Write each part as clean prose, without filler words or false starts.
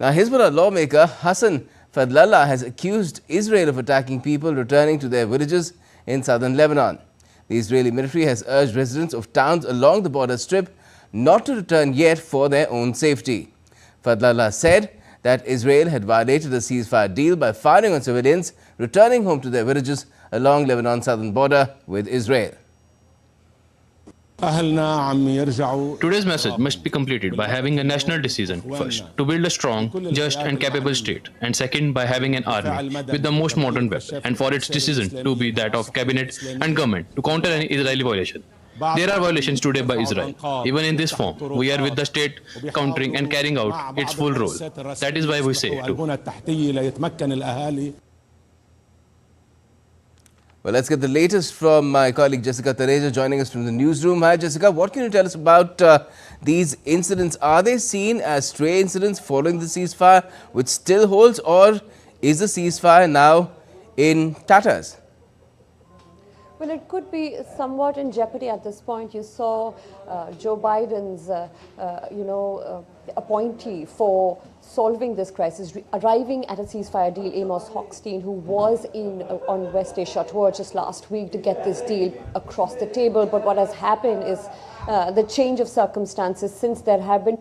Now, Hezbollah lawmaker Hassan Fadlallah has accused Israel of attacking people returning to their villages in southern Lebanon. The Israeli military has urged residents of towns along the border strip not to return yet for their own safety. Fadlallah said that Israel had violated a ceasefire deal by firing on civilians returning home to their villages along Lebanon's southern border with Israel. Today's message must be completed by having a national decision, first, to build a strong, just and capable state, and second, by having an army with the most modern weapons, and for its decision to be that of cabinet and government to counter any Israeli violation. There are violations today by Israel. Even in this form, we are with the state countering and carrying out its full role. That is why we say it too. Well, let's get the latest from my colleague Jessica Tareja joining us from the newsroom. Hi, Jessica. What can you tell us about these incidents? Are they seen as stray incidents following the ceasefire, which still holds, or is the ceasefire now in tatters? Well, it could be somewhat in jeopardy at this point. You saw Joe Biden's, appointee for solving this crisis, arriving at a ceasefire deal, Amos Hochstein, who was on West Asia tour just last week to get this deal across the table. But what has happened is the change of circumstances since there have been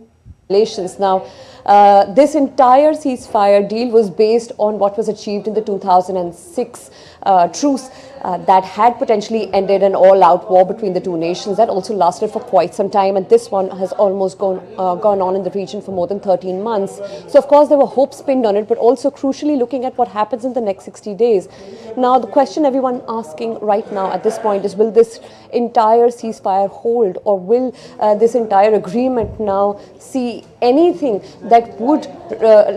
relations. Now, this entire ceasefire deal was based on what was achieved in the 2006 truce that had potentially ended an all-out war between the two nations. That also lasted for quite some time, and this one has almost gone on in the region for more than 13 months. So, of course, there were hopes pinned on it, but also crucially looking at what happens in the next 60 days. Now, the question everyone asking right now at this point is, will this entire ceasefire hold, or will this entire agreement now see anything that would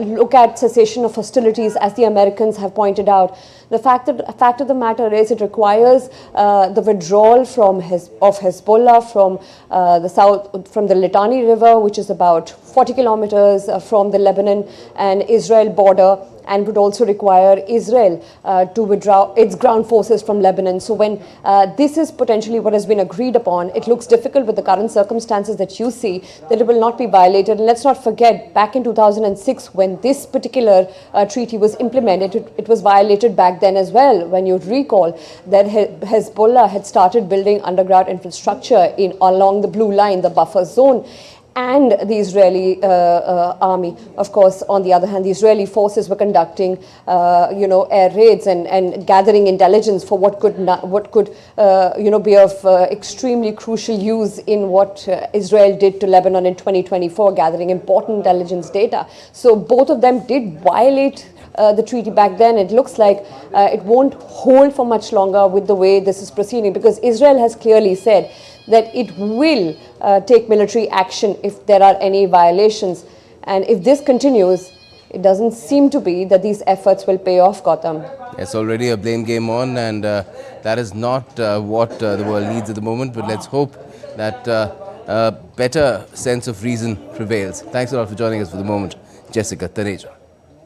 look at cessation of hostilities, as the Americans have pointed out? The fact of the matter is, it requires the withdrawal of Hezbollah from the south, from the Litani River, which is about 40 kilometers from the Lebanon and Israel border, and would also require Israel to withdraw its ground forces from Lebanon. So when this is potentially what has been agreed upon, it looks difficult with the current circumstances that you see that it will not be violated. And let's not forget, back in 2006, when this particular treaty was implemented, it was violated back then as well. When you recall that Hezbollah had started building underground infrastructure along the blue line, the buffer zone, and the Israeli army. Of course, on the other hand, the Israeli forces were conducting, air raids and gathering intelligence for what could be of extremely crucial use in what Israel did to Lebanon in 2024, gathering important intelligence data. So both of them did violate the treaty back then. It looks like it won't hold for much longer with the way this is proceeding, because Israel has clearly said that it will take military action if there are any violations. And if this continues, it doesn't seem to be that these efforts will pay off, Gautam. It's already a blame game on, and that is not what the world needs at the moment. But let's hope that a better sense of reason prevails. Thanks a lot for joining us for the moment, Jessica Tareja.